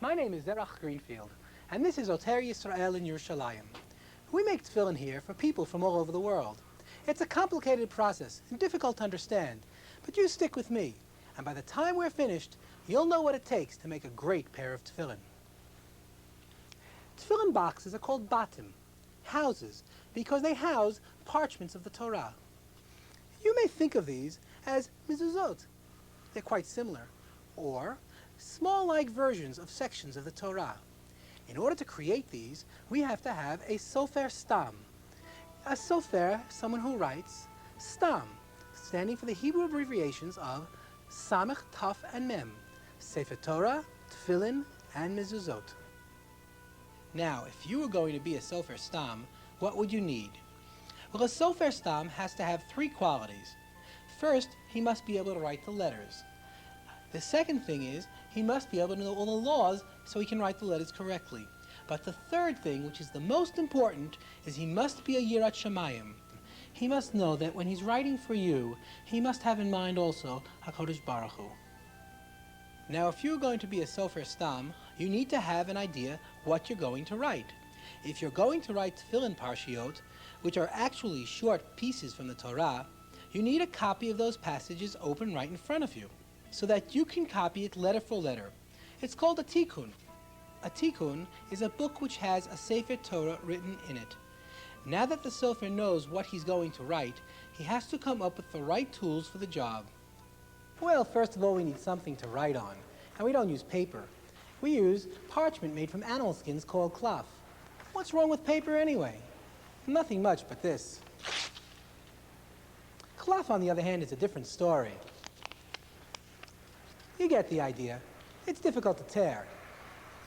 My name is Zerach Greenfield, and this is Oter Yisrael in Yerushalayim. We make tefillin here for people from all over the world. It's a complicated process and difficult to understand, but you stick with me, and by the time we're finished, you'll know what it takes to make a great pair of tefillin. Tefillin boxes are called batim, houses, because they house parchments of the Torah. You may think of these as mezuzot. They're quite similar, or small-like versions of sections of the Torah. In order to create these, we have to have a sofer stam. A sofer, someone who writes, stam, standing for the Hebrew abbreviations of samech, taf, and mem, sefer Torah, tefillin, and mezuzot. Now, if you were going to be a sofer stam, what would you need? Well, a sofer stam has to have three qualities. First, he must be able to write the letters. The second thing is, he must be able to know all the laws so he can write the letters correctly. But the third thing, which is the most important, is he must be a yirat shamayim. He must know that when he's writing for you, he must have in mind also HaKadosh Baruch Hu. Now, if you're going to be a sofer stam, you need to have an idea what you're going to write. If you're going to write tefillin parshiot, which are actually short pieces from the Torah, you need a copy of those passages open right in front of you, so that you can copy it letter for letter. It's called a tikkun. A tikkun is a book which has a sefer Torah written in it. Now that the sofer knows what he's going to write, he has to come up with the right tools for the job. Well, first of all, we need something to write on. And we don't use paper. We use parchment made from animal skins called cloth. What's wrong with paper anyway? Nothing much but this. Cloth, on the other hand, is a different story. You get the idea. It's difficult to tear.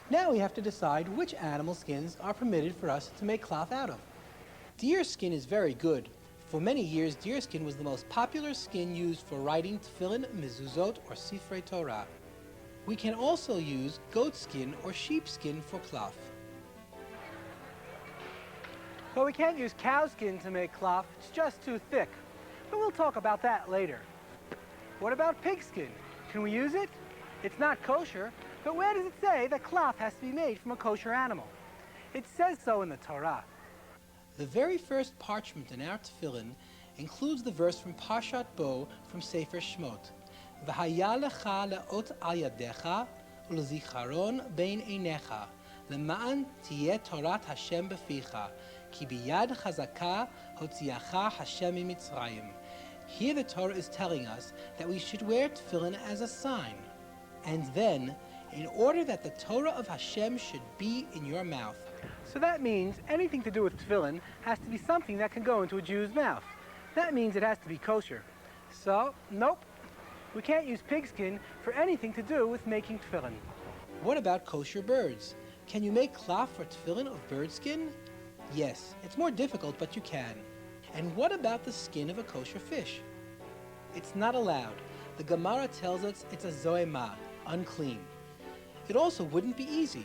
Now we have to decide which animal skins are permitted for us to make cloth out of. Deer skin is very good. For many years, deer skin was the most popular skin used for writing tefillin, mezuzot, or sifrei Torah. We can also use goat skin or sheep skin for cloth. Well, we can't use cow skin to make cloth. It's just too thick. But we'll talk about that later. What about pig skin? Can we use it? It's not kosher, but where does it say that cloth has to be made from a kosher animal? It says so in the Torah. The very first parchment in our tefillin includes the verse from Parshat Bo from Sefer Shmot. V'haya lecha le'ot al yadecha u'lezicharon bein einecha lema'an tiyeh Torat Hashem beficha ki biyad chazaka hotziacha Hashem miMitzrayim. Here the Torah is telling us that we should wear tefillin as a sign. And then, in order that the Torah of Hashem should be in your mouth. So that means anything to do with tefillin has to be something that can go into a Jew's mouth. That means it has to be kosher. So, nope. We can't use pigskin for anything to do with making tefillin. What about kosher birds? Can you make cloth for tefillin of bird skin? Yes, it's more difficult, but you can. And what about the skin of a kosher fish? It's not allowed. The Gemara tells us it's a zoemah, unclean. It also wouldn't be easy.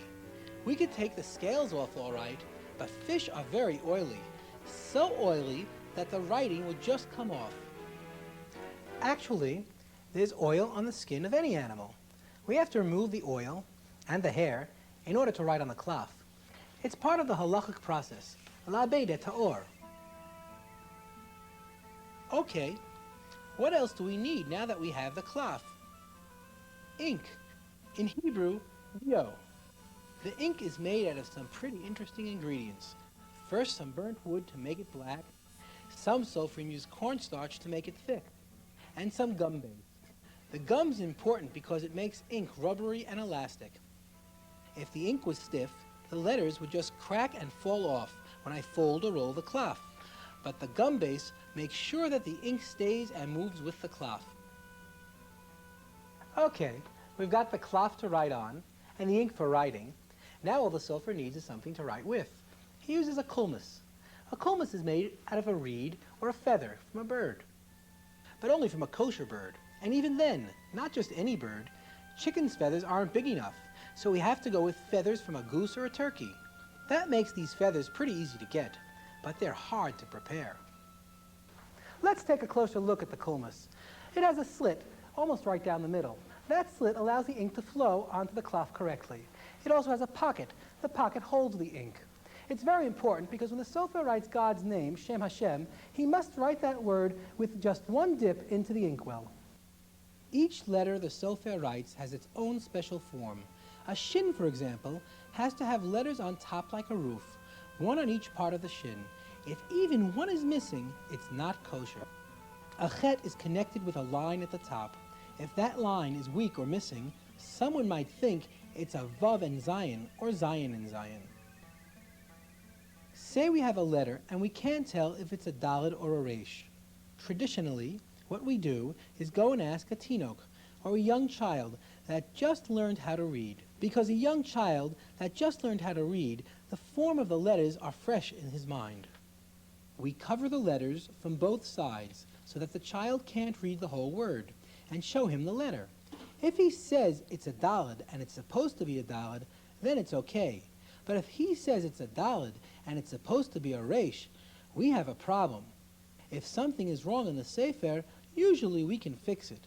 We could take the scales off all right, but fish are very oily. So oily that the writing would just come off. Actually, there's oil on the skin of any animal. We have to remove the oil and the hair in order to write on the cloth. It's part of the halachic process, la'abed ta'or. Okay, what else do we need now that we have the cloth? Ink. In Hebrew, yo. The ink is made out of some pretty interesting ingredients. First, some burnt wood to make it black. Some sofrim use cornstarch to make it thick. And some gum base. The gum's important because it makes ink rubbery and elastic. If the ink was stiff, the letters would just crack and fall off when I fold or roll the cloth. But the gum base makes sure that the ink stays and moves with the cloth. Okay, we've got the cloth to write on and the ink for writing. Now all the sofer needs is something to write with. He uses a kulmus. A kulmus is made out of a reed or a feather from a bird. But only from a kosher bird. And even then, not just any bird. Chicken's feathers aren't big enough, so we have to go with feathers from a goose or a turkey. That makes these feathers pretty easy to get, but they're hard to prepare. Let's take a closer look at the kulmus. It has a slit, almost right down the middle. That slit allows the ink to flow onto the cloth correctly. It also has a pocket. The pocket holds the ink. It's very important because when the sofer writes God's name, Shem Hashem, he must write that word with just one dip into the inkwell. Each letter the sofer writes has its own special form. A shin, for example, has to have letters on top like a roof, one on each part of the shin. If even one is missing, it's not kosher. A chet is connected with a line at the top. If that line is weak or missing, someone might think it's a vav and zayin, or zayin and zayin. Say we have a letter and we can't tell if it's a daled or a resh. Traditionally, what we do is go and ask a tinok, or a young child that just learned how to read. Because a young child that just learned how to read, the form of the letters are fresh in his mind. We cover the letters from both sides so that the child can't read the whole word, and show him the letter. If he says it's a daled and it's supposed to be a daled, then it's okay. But if he says it's a daled and it's supposed to be a resh, we have a problem. If something is wrong in the sefer, usually we can fix it.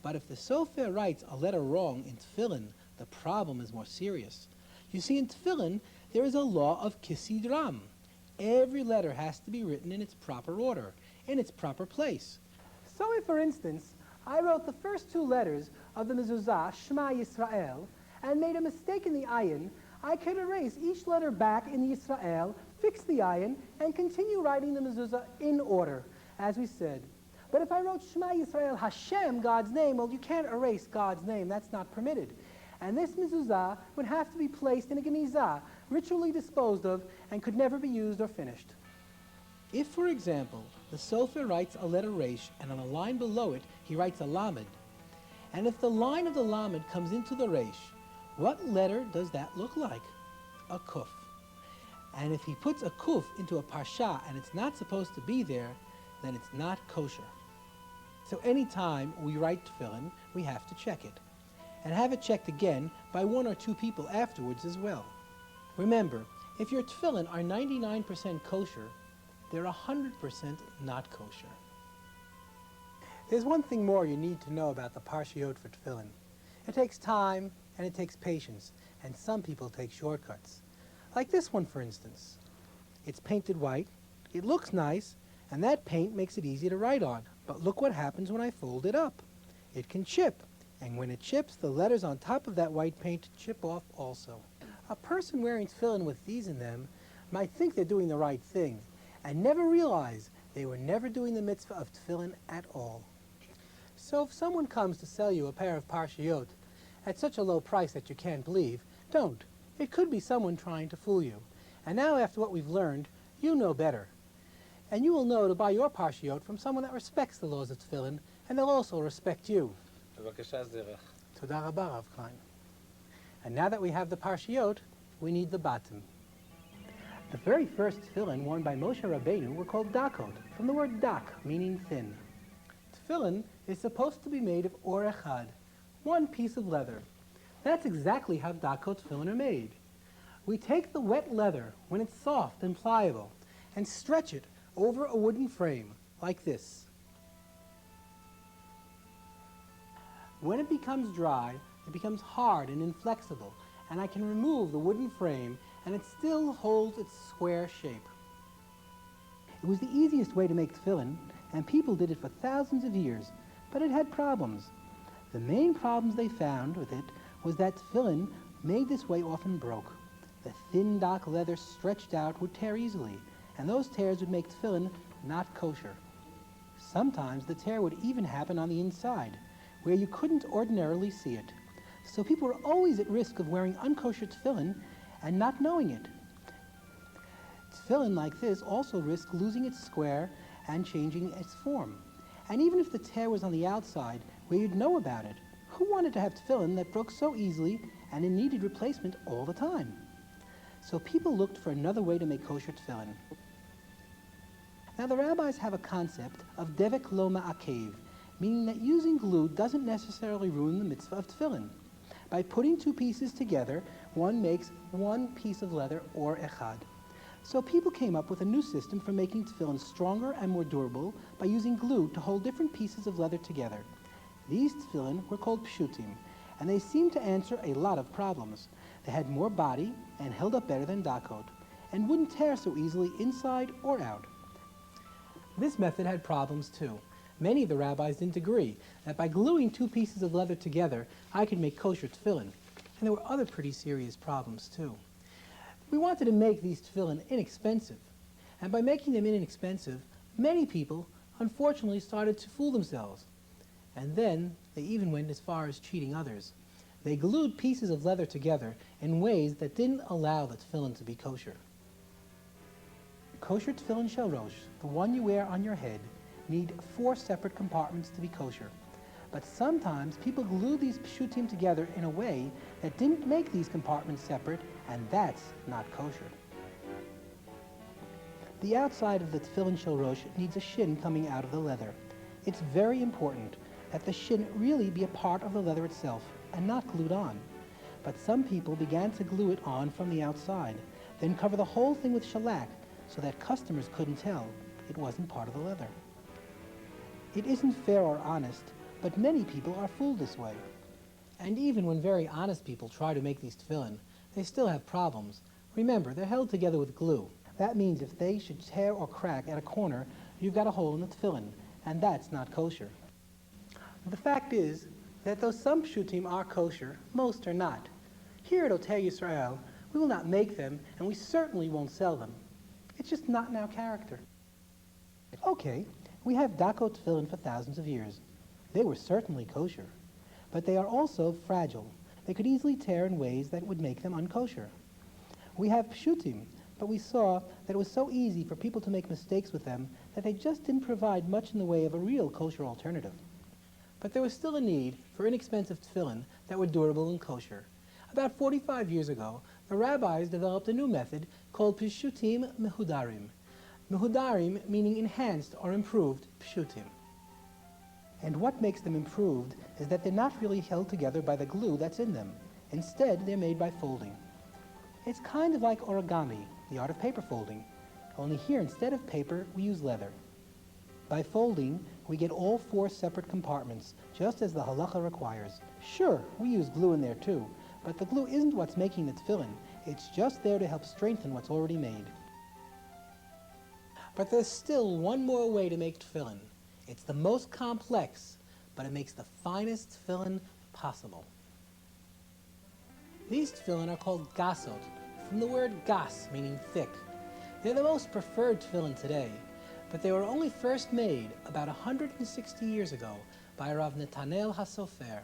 But if the sofer writes a letter wrong in tefillin, the problem is more serious. You see, in tefillin, there is a law of kisidram. Every letter has to be written in its proper order, in its proper place. So if, for instance, I wrote the first two letters of the mezuzah, Shema Yisrael, and made a mistake in the ayin, I could erase each letter back in the Yisrael, fix the ayin, and continue writing the mezuzah in order, as we said. But if I wrote Shema Yisrael Hashem, God's name, well, you can't erase God's name. That's not permitted. And this mezuzah would have to be placed in a genizah, ritually disposed of, and could never be used or finished. If, for example, the sofer writes a letter resh, and on a line below it he writes a lamed, and if the line of the lamed comes into the resh, what letter does that look like? A kuf. And if he puts a kuf into a parsha and it's not supposed to be there, then it's not kosher. So anytime we write tefillin, we have to check it. And have it checked again by one or two people afterwards as well. Remember, if your tefillin are 99% kosher, they're 100% not kosher. There's one thing more you need to know about the parshiyot for tefillin. It takes time and it takes patience, and some people take shortcuts. Like this one, for instance. It's painted white, it looks nice, and that paint makes it easy to write on. But look what happens when I fold it up. It can chip, and when it chips, the letters on top of that white paint chip off also. A person wearing tefillin with these in them might think they're doing the right thing, and never realize they were never doing the mitzvah of tefillin at all. So if someone comes to sell you a pair of parshiyot at such a low price that you can't believe, don't. It could be someone trying to fool you. And now, after what we've learned, you know better. And you will know to buy your parshiyot from someone that respects the laws of tefillin, and they'll also respect you. בבקשה, זרח. Toda rabba, Rav Klein. And now that we have the parshiyot, we need the batim. The very first tefillin worn by Moshe Rabbeinu were called dakot, from the word dak, meaning thin. Tefillin is supposed to be made of or echad, one piece of leather. That's exactly how dakot tefillin are made. We take the wet leather, when it's soft and pliable, and stretch it over a wooden frame, like this. When it becomes dry, it becomes hard and inflexible, and I can remove the wooden frame, and it still holds its square shape. It was the easiest way to make tefillin, and people did it for thousands of years, but it had problems. The main problems they found with it was that tefillin made this way often broke. The thin dark leather stretched out would tear easily, and those tears would make tefillin not kosher. Sometimes the tear would even happen on the inside, where you couldn't ordinarily see it. So people were always at risk of wearing unkosher tefillin and not knowing it. Tefillin like this also risked losing its square and changing its form. And even if the tear was on the outside, where you'd know about it, who wanted to have tefillin that broke so easily and it needed replacement all the time? So people looked for another way to make kosher tefillin. Now the rabbis have a concept of devek lo ma'akev, meaning that using glue doesn't necessarily ruin the mitzvah of tefillin. By putting two pieces together, one makes one piece of leather or echad. So people came up with a new system for making tefillin stronger and more durable by using glue to hold different pieces of leather together. These tefillin were called pshutim, and they seemed to answer a lot of problems. They had more body and held up better than gasot, and wouldn't tear so easily inside or out. This method had problems too. Many of the rabbis didn't agree that by gluing two pieces of leather together, I could make kosher tefillin. And there were other pretty serious problems too. We wanted to make these tefillin inexpensive. And by making them inexpensive, many people, unfortunately, started to fool themselves. And then they even went as far as cheating others. They glued pieces of leather together in ways that didn't allow the tefillin to be kosher. Kosher tefillin shel rosh, the one you wear on your head, need 4 separate compartments to be kosher. But sometimes people glue these pshutim together in a way that didn't make these compartments separate, and that's not kosher. The outside of the tefillin shel rosh needs a shin coming out of the leather. It's very important that the shin really be a part of the leather itself and not glued on. But some people began to glue it on from the outside, then cover the whole thing with shellac so that customers couldn't tell it wasn't part of the leather. It isn't fair or honest, but many people are fooled this way. And even when very honest people try to make these tefillin, they still have problems. Remember, they're held together with glue. That means if they should tear or crack at a corner, you've got a hole in the tefillin, and that's not kosher. The fact is that though some pshutim are kosher, most are not. Here at Otei Yisrael, we will not make them, and we certainly won't sell them. It's just not in our character. Okay, we have gasot tefillin for thousands of years. They were certainly kosher, but they are also fragile. They could easily tear in ways that would make them unkosher. We have pshutim, but we saw that it was so easy for people to make mistakes with them that they just didn't provide much in the way of a real kosher alternative. But there was still a need for inexpensive tefillin that were durable and kosher. About 45 years ago, the rabbis developed a new method called pshutim mehudarim. Mehudarim meaning enhanced or improved pshutim. And what makes them improved is that they're not really held together by the glue that's in them. Instead, they're made by folding. It's kind of like origami, the art of paper folding, only here instead of paper, we use leather. By folding, we get all 4 separate compartments, just as the halacha requires. Sure, we use glue in there too, but the glue isn't what's making the tefillin. It's just there to help strengthen what's already made. But there's still one more way to make tefillin. It's the most complex, but it makes the finest tefillin possible. These tefillin are called gasot, from the word gas, meaning thick. They're the most preferred tefillin today, but they were only first made about 160 years ago by Rav Netanel HaSofer.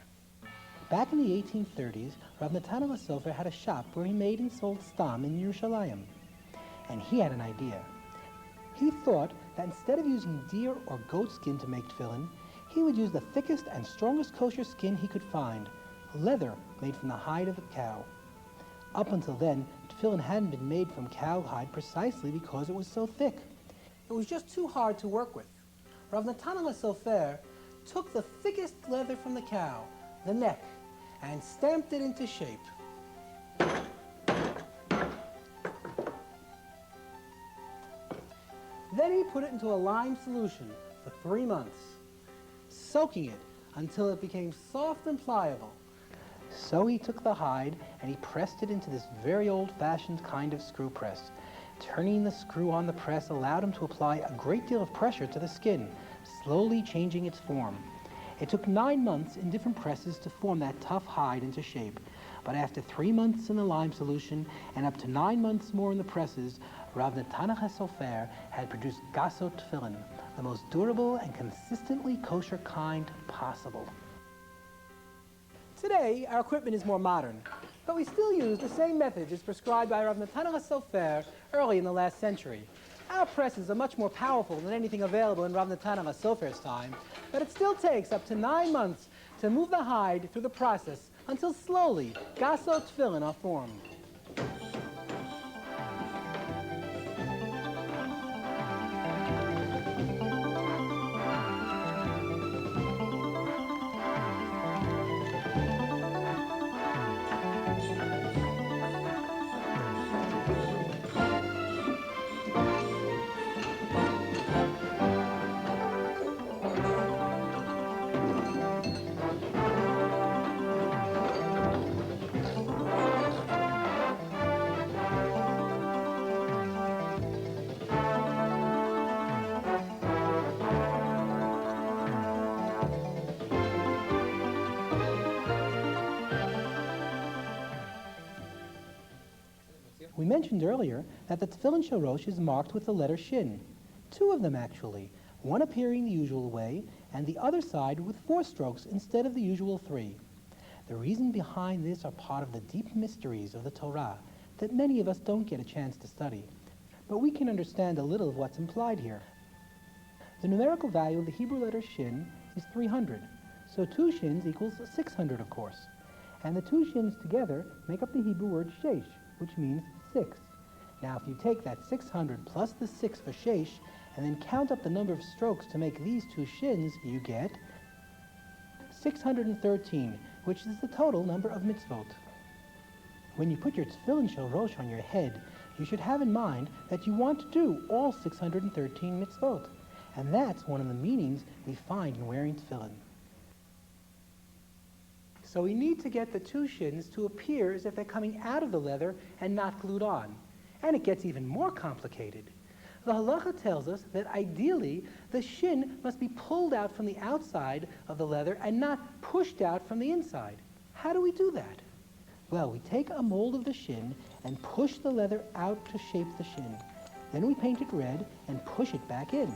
Back in the 1830s, Rav Netanel HaSofer had a shop where he made and sold stam in Yerushalayim. And he had an idea. He thought that instead of using deer or goat skin to make tefillin, he would use the thickest and strongest kosher skin he could find, leather made from the hide of a cow. Up until then, tefillin hadn't been made from cow hide precisely because it was so thick. It was just too hard to work with. Rav Netanel HaSofer took the thickest leather from the cow, the neck, and stamped it into shape. Then he put it into a lime solution for 3 months, soaking it until it became soft and pliable. So he took the hide and he pressed it into this very old-fashioned kind of screw press. Turning the screw on the press allowed him to apply a great deal of pressure to the skin, slowly changing its form. It took 9 months in different presses to form that tough hide into shape, but after 3 months in the lime solution and up to 9 months more in the presses, Rav Netanel HaSofer had produced gasot tefillin, the most durable and consistently kosher kind possible. Today, our equipment is more modern, but we still use the same methods as prescribed by Rav Netanel HaSofer early in the last century. Our presses are much more powerful than anything available in Rav Netanel HaSofer's time, but it still takes up to 9 months to move the hide through the process until slowly gasot tefillin are formed. mentioned earlier that the tefillin shorosh is marked with the letter shin. Two of them actually, one appearing the usual way and the other side with 4 strokes instead of the usual 3. The reason behind this are part of the deep mysteries of the Torah that many of us don't get a chance to study, but we can understand a little of what's implied here. The numerical value of the Hebrew letter shin is 300, so 2 shins equals 600, of course. And the 2 shins together make up the Hebrew word shesh, which means 6. Now if you take that 600 plus the 6 for shesh, and then count up the number of strokes to make these 2 shins, you get 613, which is the total number of mitzvot. When you put your tefillin shorosh on your head, you should have in mind that you want to do all 613 mitzvot. And that's one of the meanings we find in wearing tefillin. So we need to get the 2 shins to appear as if they're coming out of the leather and not glued on. And it gets even more complicated. The halacha tells us that ideally the shin must be pulled out from the outside of the leather and not pushed out from the inside. How do we do that? Well, we take a mold of the shin and push the leather out to shape the shin. Then we paint it red and push it back in.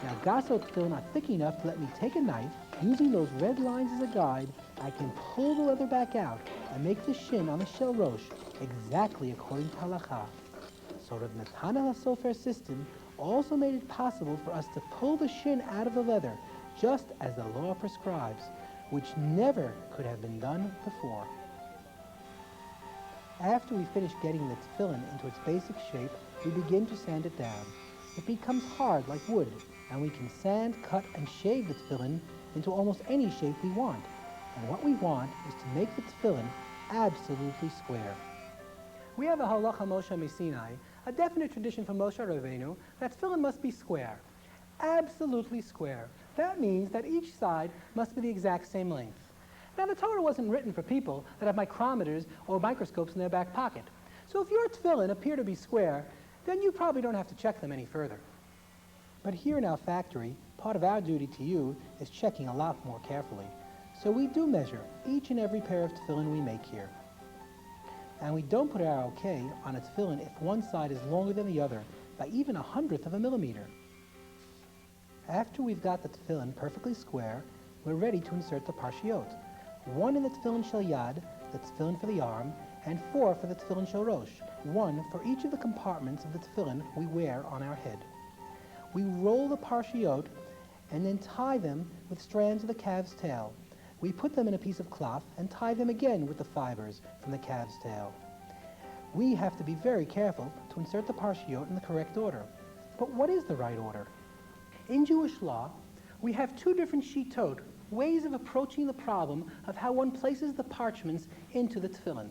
Now gasot tefillin are thick enough to let me take a knife. Using those red lines as a guide, I can pull the leather back out and make the shin on the shel rosh exactly according to halakha. So Rav Nathan sofer system also made it possible for us to pull the shin out of the leather, just as the law prescribes, which never could have been done before. After we finish getting the tefillin into its basic shape, we begin to sand it down. It becomes hard like wood, and we can sand, cut, and shave the tefillin into almost any shape we want. And what we want is to make the tefillin absolutely square. We have a halacha Moshe Sinai, a definite tradition from Moshe Rabbeinu, that tefillin must be square. Absolutely square. That means that each side must be the exact same length. Now the Torah wasn't written for people that have micrometers or microscopes in their back pocket. So if your tefillin appear to be square, then you probably don't have to check them any further. But here in our factory, part of our duty to you is checking a lot more carefully. So we do measure each and every pair of tefillin we make here. And we don't put our okay on a tefillin if one side is longer than the other by even 1/100 of a millimeter. After we've got the tefillin perfectly square, we're ready to insert the parshiot. 1 in the tefillin shel yad, the tefillin for the arm, and 4 for the tefillin shel rosh, 1 for each of the compartments of the tefillin we wear on our head. We roll the parshiot and then tie them with strands of the calf's tail. We put them in a piece of cloth and tie them again with the fibers from the calf's tail. We have to be very careful to insert the parshiot in the correct order. But what is the right order? In Jewish law, we have 2 different shitot, ways of approaching the problem of how one places the parchments into the tefillin.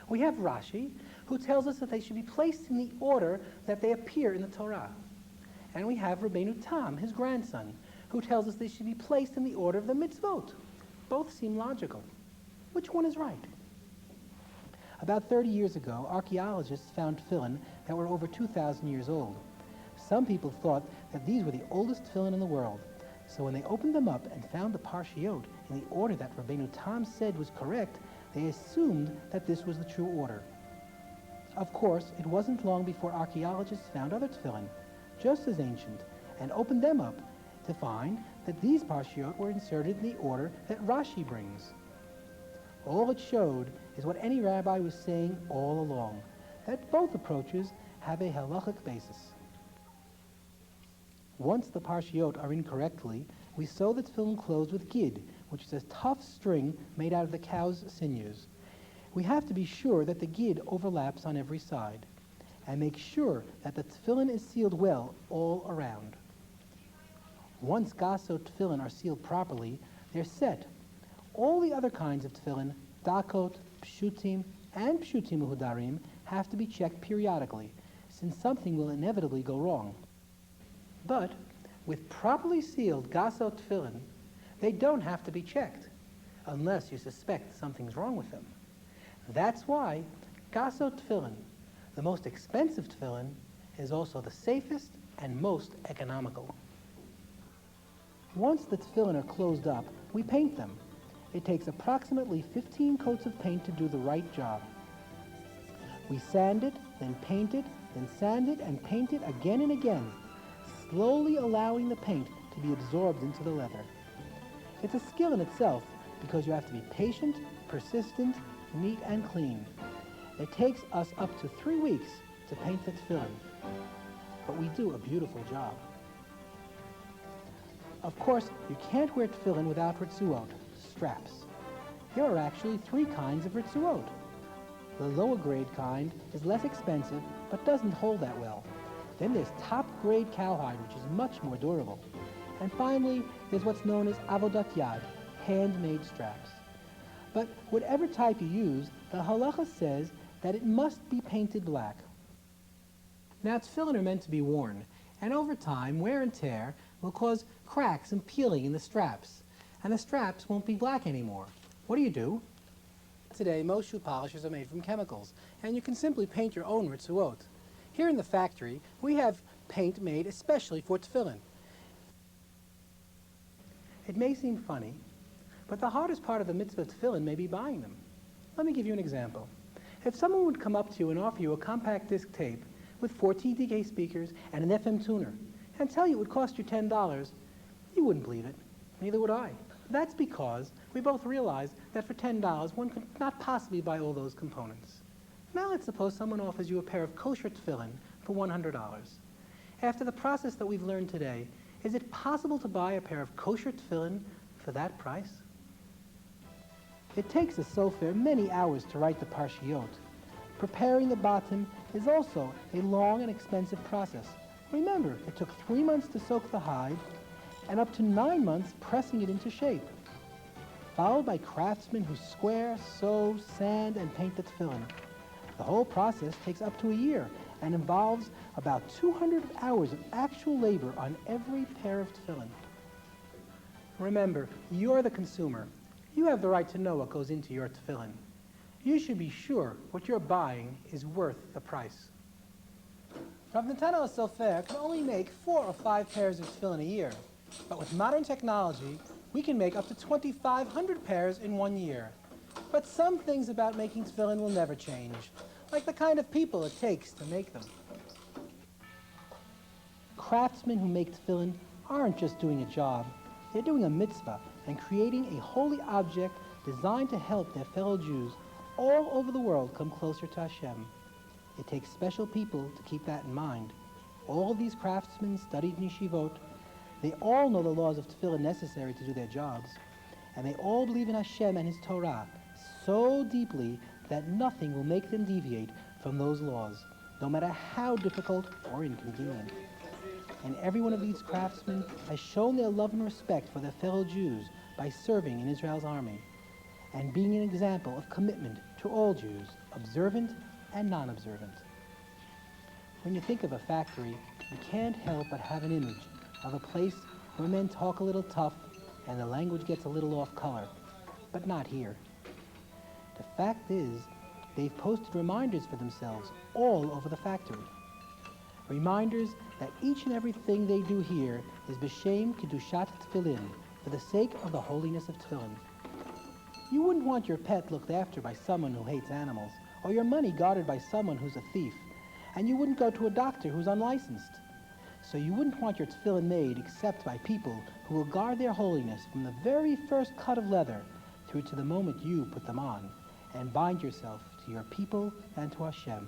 We have Rashi, who tells us that they should be placed in the order that they appear in the Torah. And we have Rabbeinu Tam, his grandson, who tells us they should be placed in the order of the mitzvot. Both seem logical. Which one is right? About 30 years ago, archaeologists found tefillin that were over 2,000 years old. Some people thought that these were the oldest tefillin in the world. So when they opened them up and found the parshiot in the order that Rabbeinu Tam said was correct, they assumed that this was the true order. Of course, it wasn't long before archaeologists found other tefillin, just as ancient, and opened them up to find that these parshiot were inserted in the order that Rashi brings. All it showed is what any rabbi was saying all along, that both approaches have a halachic basis. Once the parshiot are in correctly, we sew the tefillin closed with gid, which is a tough string made out of the cow's sinews. We have to be sure that the gid overlaps on every side, and make sure that the tefillin is sealed well all around. Once gasot tefillin are sealed properly, they're set. All the other kinds of tefillin, dakot, pshutim, and pshutim uhudarim, have to be checked periodically, since something will inevitably go wrong. But with properly sealed gasot tefillin, they don't have to be checked, unless you suspect something's wrong with them. That's why gasot tefillin, the most expensive tefillin, is also the safest and most economical. Once the tefillin are closed up, we paint them. It takes approximately 15 coats of paint to do the right job. We sand it, then paint it, then sand it and paint it again and again, slowly allowing the paint to be absorbed into the leather. It's a skill in itself because you have to be patient, persistent, neat, and clean. It takes us up to 3 weeks to paint the tefillin, but we do a beautiful job. Of course, you can't wear tefillin without ritzuot, straps. There are actually 3 kinds of ritzuot. The lower grade kind is less expensive but doesn't hold that well. Then there's top grade cowhide, which is much more durable. And finally, there's what's known as avodat yad, handmade straps. But whatever type you use, the halacha says that it must be painted black. Now, tefillin are meant to be worn, and over time, wear and tear will cause cracks and peeling in the straps, and the straps won't be black anymore. What do? Today, most shoe polishers are made from chemicals, and you can simply paint your own ritzuot. Here in the factory, we have paint made especially for tefillin. It may seem funny, but the hardest part of the mitzvah tefillin may be buying them. Let me give you an example. If someone would come up to you and offer you a compact disc tape with 4 TDK speakers and an FM tuner and tell you it would cost you $10, you wouldn't believe it. Neither would I. That's because we both realize that for $10 one could not possibly buy all those components. Now let's suppose someone offers you a pair of kosher tefillin for $100. After the process that we've learned today, is it possible to buy a pair of kosher tefillin for that price? It takes a sofer many hours to write the parshiot. Preparing the bottom is also a long and expensive process. Remember, it took 3 months to soak the hide and up to 9 months pressing it into shape, followed by craftsmen who square, sew, sand, and paint the tefillin. The whole process takes up to a year and involves about 200 hours of actual labor on every pair of tefillin. Remember, you're the consumer. You have the right to know what goes into your tefillin. You should be sure what you're buying is worth the price. Rav Netanel sofer can only make 4 or 5 pairs of tefillin a year, but with modern technology, we can make up to 2,500 pairs in 1 year. But some things about making tefillin will never change, like the kind of people it takes to make them. Craftsmen who make tefillin aren't just doing a job, they're doing a mitzvah and creating a holy object designed to help their fellow Jews all over the world come closer to Hashem. It takes special people to keep that in mind. All these craftsmen studied in yeshivot. They all know the laws of tefillin necessary to do their jobs, and they all believe in Hashem and His Torah so deeply that nothing will make them deviate from those laws, no matter how difficult or inconvenient. And every one of these craftsmen has shown their love and respect for their fellow Jews by serving in Israel's army and being an example of commitment to all Jews, observant and non-observant. When you think of a factory, you can't help but have an image of a place where men talk a little tough and the language gets a little off color, but not here. The fact is, they've posted reminders for themselves all over the factory. Reminders that each and everything they do here is b'shem kedushat tefillin, for the sake of the holiness of tefillin. You wouldn't want your pet looked after by someone who hates animals, or your money guarded by someone who's a thief, and you wouldn't go to a doctor who's unlicensed. So you wouldn't want your tefillin made except by people who will guard their holiness from the very first cut of leather through to the moment you put them on, and bind yourself to your people and to Hashem.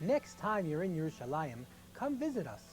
Next time you're in Yerushalayim, come visit us.